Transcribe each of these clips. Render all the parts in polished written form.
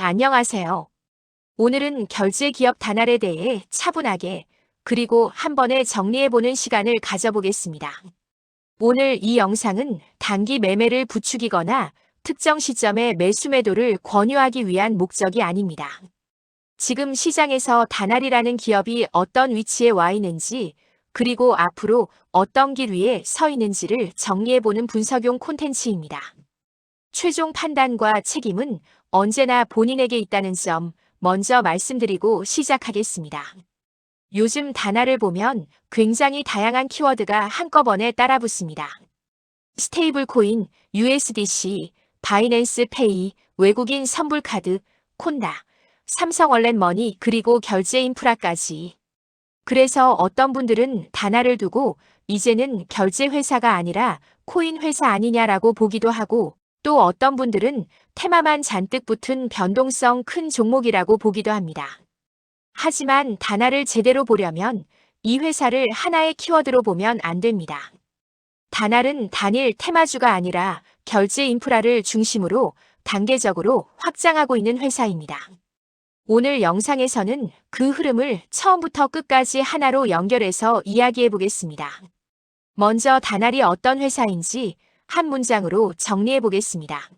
안녕하세요. 오늘은 결제 기업 단알에 대해 차분하게 그리고 한 번에 정리해보는 시간을 가져보겠습니다. 오늘 이 영상은 단기 매매를 부추기거나 특정 시점에 매수 매도를 권유하기 위한 목적이 아닙니다. 지금 시장에서 단알이라는 기업이 어떤 위치에 와 있는지 그리고 앞으로 어떤 길 위에 서 있는지를 정리해보는 분석용 콘텐츠입니다. 최종 판단과 책임은 언제나 본인에게 있다는 점 먼저 말씀드리고 시작하겠습니다. 요즘 단알을 보면 굉장히 다양한 키워드가 한꺼번에 따라붙습니다. 스테이블 코인, USDC, 바이낸스 페이, 외국인 선불카드, 콘다, 삼성 얼렛머니 그리고 결제 인프라까지. 그래서 어떤 분들은 단알을 두고 이제는 결제 회사가 아니라 코인 회사 아니냐라고 보기도 하고 또 어떤 분들은 테마만 잔뜩 붙은 변동성 큰 종목이라고 보기도 합니다. 하지만 단알을 제대로 보려면 이 회사를 하나의 키워드로 보면 안 됩니다. 단알은 단일 테마주가 아니라 결제 인프라를 중심으로 단계적으로 확장하고 있는 회사입니다. 오늘 영상에서는 그 흐름을 처음부터 끝까지 하나로 연결해서 이야기해 보겠습니다. 먼저 단알이 어떤 회사인지 한 문장으로 정리해 보겠습니다.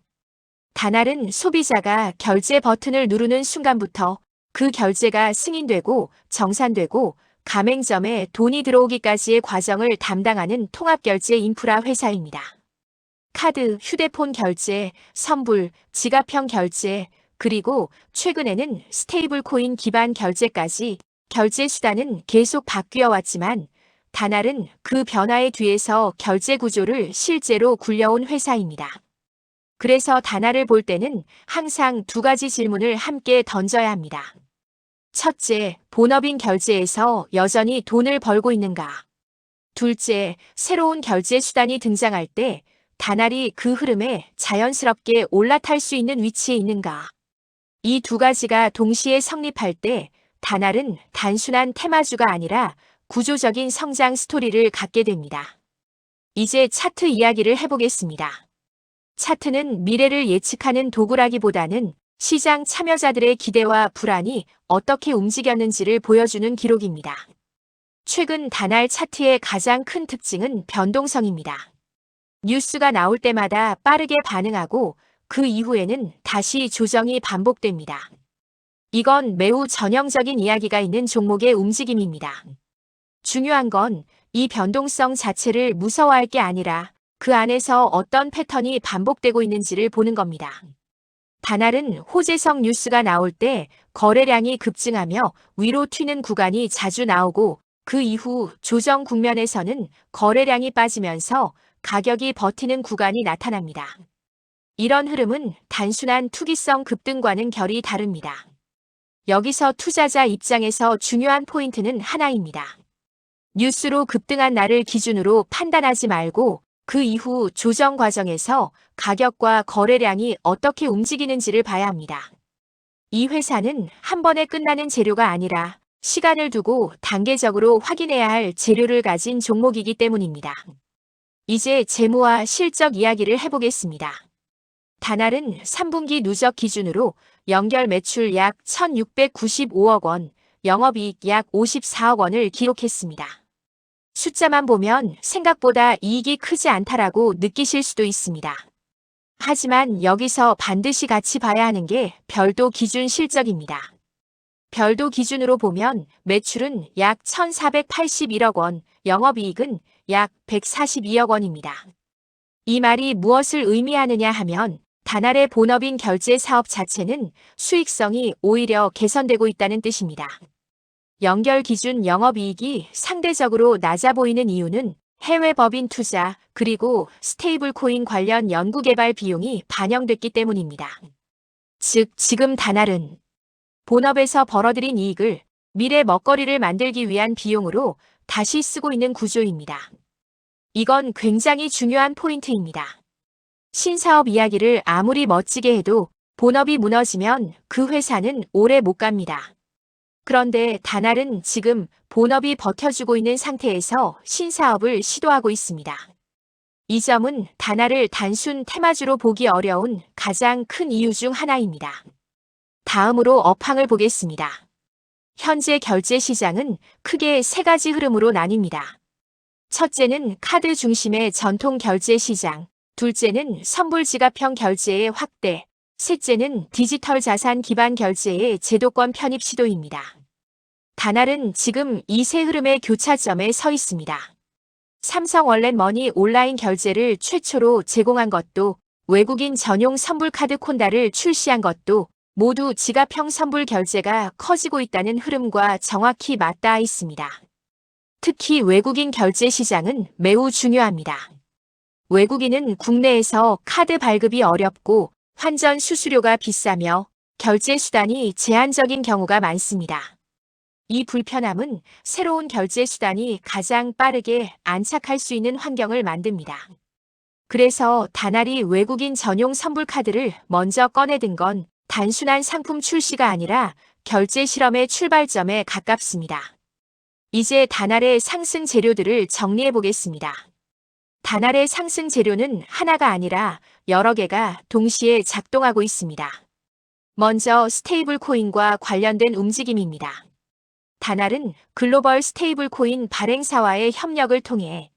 단알은 소비자가 결제 버튼을 누르는 순간부터 그 결제가 승인되고 정산되고 가맹점에 돈이 들어오기까지의 과정을 담당하는 통합결제 인프라 회사입니다. 카드, 휴대폰 결제, 선불, 지갑형 결제, 그리고 최근에는 스테이블 코인 기반 결제까지 결제 수단은 계속 바뀌어 왔지만 단알은 그 변화의 뒤에서 결제 구조를 실제로 굴려온 회사입니다. 그래서 단알을 볼 때는 항상 두 가지 질문을 함께 던져야 합니다. 첫째, 본업인 결제에서 여전히 돈을 벌고 있는가? 둘째, 새로운 결제 수단이 등장할 때 단알이 그 흐름에 자연스럽게 올라탈 수 있는 위치에 있는가? 이 두 가지가 동시에 성립할 때 단알은 단순한 테마주가 아니라 구조적인 성장 스토리를 갖게 됩니다. 이제 차트 이야기를 해보겠습니다. 차트는 미래를 예측하는 도구라기보다는 시장 참여자들의 기대와 불안이 어떻게 움직였는지를 보여주는 기록입니다. 최근 단알 차트의 가장 큰 특징은 변동성입니다. 뉴스가 나올 때마다 빠르게 반응하고 그 이후에는 다시 조정이 반복됩니다. 이건 매우 전형적인 이야기가 있는 종목의 움직임입니다. 중요한 건 이 변동성 자체를 무서워할 게 아니라 그 안에서 어떤 패턴이 반복되고 있는지를 보는 겁니다. 단알은 호재성 뉴스가 나올 때 거래량이 급증하며 위로 튀는 구간이 자주 나오고 그 이후 조정 국면에서는 거래량이 빠지면서 가격이 버티는 구간이 나타납니다. 이런 흐름은 단순한 투기성 급등과는 결이 다릅니다. 여기서 투자자 입장에서 중요한 포인트는 하나입니다. 뉴스로 급등한 날을 기준으로 판단하지 말고 그 이후 조정 과정에서 가격과 거래량이 어떻게 움직이는지를 봐야 합니다. 이 회사는 한 번에 끝나는 재료가 아니라 시간을 두고 단계적으로 확인해야 할 재료를 가진 종목이기 때문입니다. 이제 재무와 실적 이야기를 해보겠습니다. 단알은 3분기 누적 기준으로 연결 매출 약 1,695억 원, 영업이익 약 54억 원을 기록했습니다. 숫자만 보면 생각보다 이익이 크지 않다라고 느끼실 수도 있습니다. 하지만 여기서 반드시 같이 봐야 하는 게 별도 기준 실적입니다. 별도 기준으로 보면 매출은 약 1,481억 원, 영업이익은 약 142억 원입니다. 이 말이 무엇을 의미하느냐 하면 단알의 본업인 결제 사업 자체는 수익성이 오히려 개선되고 있다는 뜻입니다. 연결 기준 영업이익이 상대적으로 낮아 보이는 이유는 해외 법인 투자 그리고 스테이블 코인 관련 연구개발 비용이 반영됐기 때문입니다. 즉, 지금 단알은 본업에서 벌어들인 이익을 미래 먹거리를 만들기 위한 비용으로 다시 쓰고 있는 구조입니다. 이건 굉장히 중요한 포인트입니다. 신사업 이야기를 아무리 멋지게 해도 본업이 무너지면 그 회사는 오래 못 갑니다. 그런데 단알은 지금 본업이 버텨주고 있는 상태에서 신사업을 시도하고 있습니다. 이 점은 단알을 단순 테마주로 보기 어려운 가장 큰 이유 중 하나입니다. 다음으로 업황을 보겠습니다. 현재 결제 시장은 크게 세 가지 흐름으로 나뉩니다. 첫째는 카드 중심의 전통 결제 시장, 둘째는 선불 지갑형 결제의 확대, 셋째는 디지털 자산 기반 결제의 제도권 편입 시도입니다. 다날은 지금 이 세 흐름의 교차점에 서 있습니다. 삼성 원렛머니 온라인 결제를 최초로 제공한 것도, 외국인 전용 선불카드 콘다를 출시한 것도 모두 지갑형 선불 결제가 커지고 있다는 흐름과 정확히 맞닿아 있습니다. 특히 외국인 결제 시장은 매우 중요합니다. 외국인은 국내에서 카드 발급이 어렵고 환전 수수료가 비싸며 결제 수단이 제한적인 경우가 많습니다. 이 불편함은 새로운 결제 수단이 가장 빠르게 안착할 수 있는 환경을 만듭니다. 그래서 다날이 외국인 전용 선불카드를 먼저 꺼내든 건 단순한 상품 출시가 아니라 결제 실험의 출발점에 가깝습니다. 이제 다날의 상승 재료들을 정리해 보겠습니다. 다날의 상승 재료는 하나가 아니라 여러 개가 동시에 작동하고 있습니다. 먼저 스테이블 코인과 관련된 움직임입니다. 다날은 글로벌 스테이블 코인 발행사와의 협력을 통해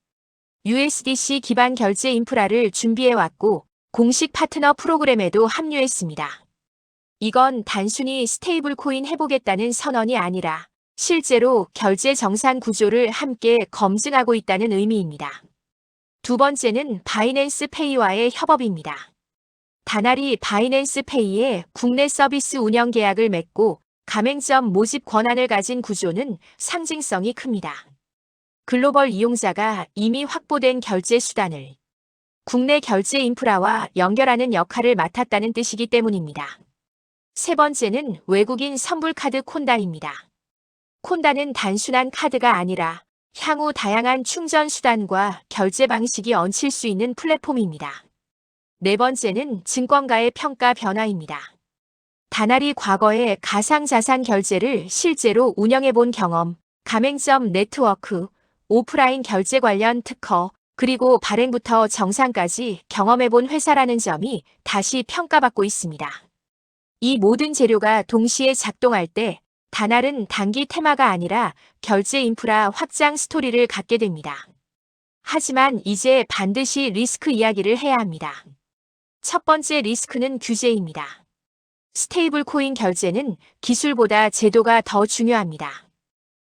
USDC 기반 결제 인프라를 준비해왔고 공식 파트너 프로그램에도 합류했습니다. 이건 단순히 스테이블 코인 해보겠다는 선언이 아니라 실제로 결제 정산 구조를 함께 검증하고 있다는 의미입니다. 두 번째는 바이낸스 페이와의 협업입니다. 다날이 바이낸스 페이에 국내 서비스 운영 계약을 맺고 가맹점 모집 권한을 가진 구조는 상징성이 큽니다. 글로벌 이용자가 이미 확보된 결제 수단을 국내 결제 인프라와 연결하는 역할을 맡았다는 뜻이기 때문입니다. 세 번째는 외국인 선불카드 콘다입니다. 콘다는 단순한 카드가 아니라 향후 다양한 충전 수단과 결제 방식이 얹힐 수 있는 플랫폼입니다. 네 번째는 증권가의 평가 변화입니다. 다날이 과거에 가상자산 결제를 실제로 운영해 본 경험, 가맹점 네트워크, 오프라인 결제 관련 특허, 그리고 발행부터 정상까지 경험해 본 회사라는 점이 다시 평가받고 있습니다. 이 모든 재료가 동시에 작동할 때 다날은 단기 테마가 아니라 결제 인프라 확장 스토리를 갖게 됩니다. 하지만 이제 반드시 리스크 이야기를 해야 합니다. 첫 번째 리스크는 규제입니다. 스테이블 코인 결제는 기술보다 제도가 더 중요합니다.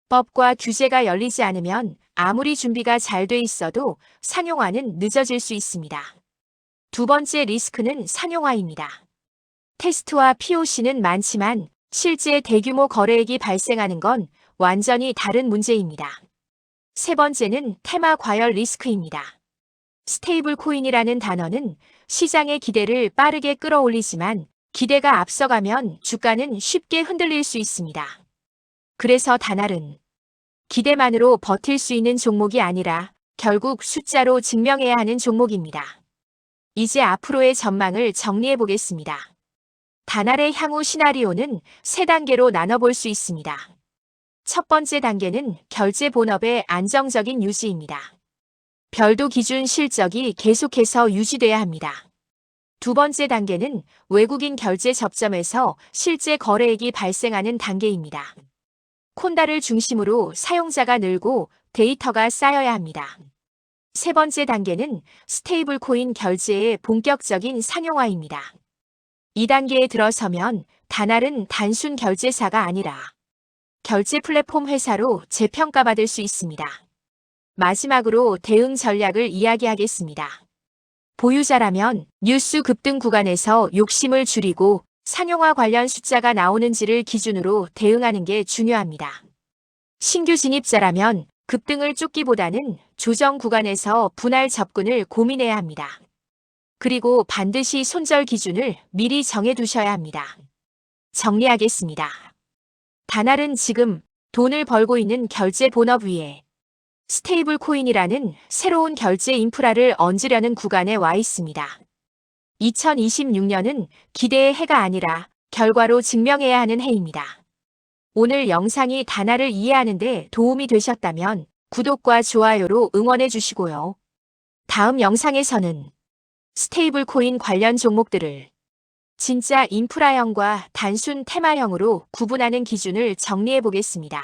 법과 규제가 열리지 않으면 아무리 준비가 잘 돼 있어도 상용화는 늦어질 수 있습니다. 두 번째 리스크는 상용화입니다. 테스트와 POC는 많지만 실제 대규모 거래액이 발생하는 건 완전히 다른 문제입니다. 세 번째는 테마 과열 리스크입니다. 스테이블 코인이라는 단어는 시장의 기대를 빠르게 끌어올리지만 기대가 앞서가면 주가는 쉽게 흔들릴 수 있습니다. 그래서 다날은 기대만으로 버틸 수 있는 종목이 아니라 결국 숫자로 증명해야 하는 종목입니다. 이제 앞으로의 전망을 정리해 보겠습니다. 다날의 향후 시나리오는 세 단계로 나눠볼 수 있습니다. 첫 번째 단계는 결제 본업의 안정적인 유지입니다. 별도 기준 실적이 계속해서 유지돼야 합니다. 두 번째 단계는 외국인 결제 접점에서 실제 거래액이 발생하는 단계입니다. 콘다를 중심으로 사용자가 늘고 데이터가 쌓여야 합니다. 세 번째 단계는 스테이블 코인 결제의 본격적인 상용화입니다. 이 단계에 들어서면 다날은 단순 결제사가 아니라 결제 플랫폼 회사로 재평가받을 수 있습니다. 마지막으로 대응 전략을 이야기하겠습니다. 보유자라면 뉴스 급등 구간에서 욕심을 줄이고 상용화 관련 숫자가 나오는지를 기준으로 대응하는 게 중요합니다. 신규 진입자라면 급등을 쫓기보다는 조정 구간에서 분할 접근을 고민해야 합니다. 그리고 반드시 손절 기준을 미리 정해두셔야 합니다. 정리하겠습니다. 다날은 지금 돈을 벌고 있는 결제 본업 위에 스테이블 코인이라는 새로운 결제 인프라를 얹으려는 구간에 와 있습니다. 2026년은 기대의 해가 아니라 결과로 증명해야 하는 해입니다. 오늘 영상이 다날을 이해하는 데 도움이 되셨다면 구독과 좋아요로 응원해 주시고요. 다음 영상에서는 스테이블 코인 관련 종목들을 진짜 인프라형과 단순 테마형으로 구분하는 기준을 정리해 보겠습니다.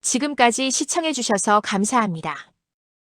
지금까지 시청해 주셔서 감사합니다.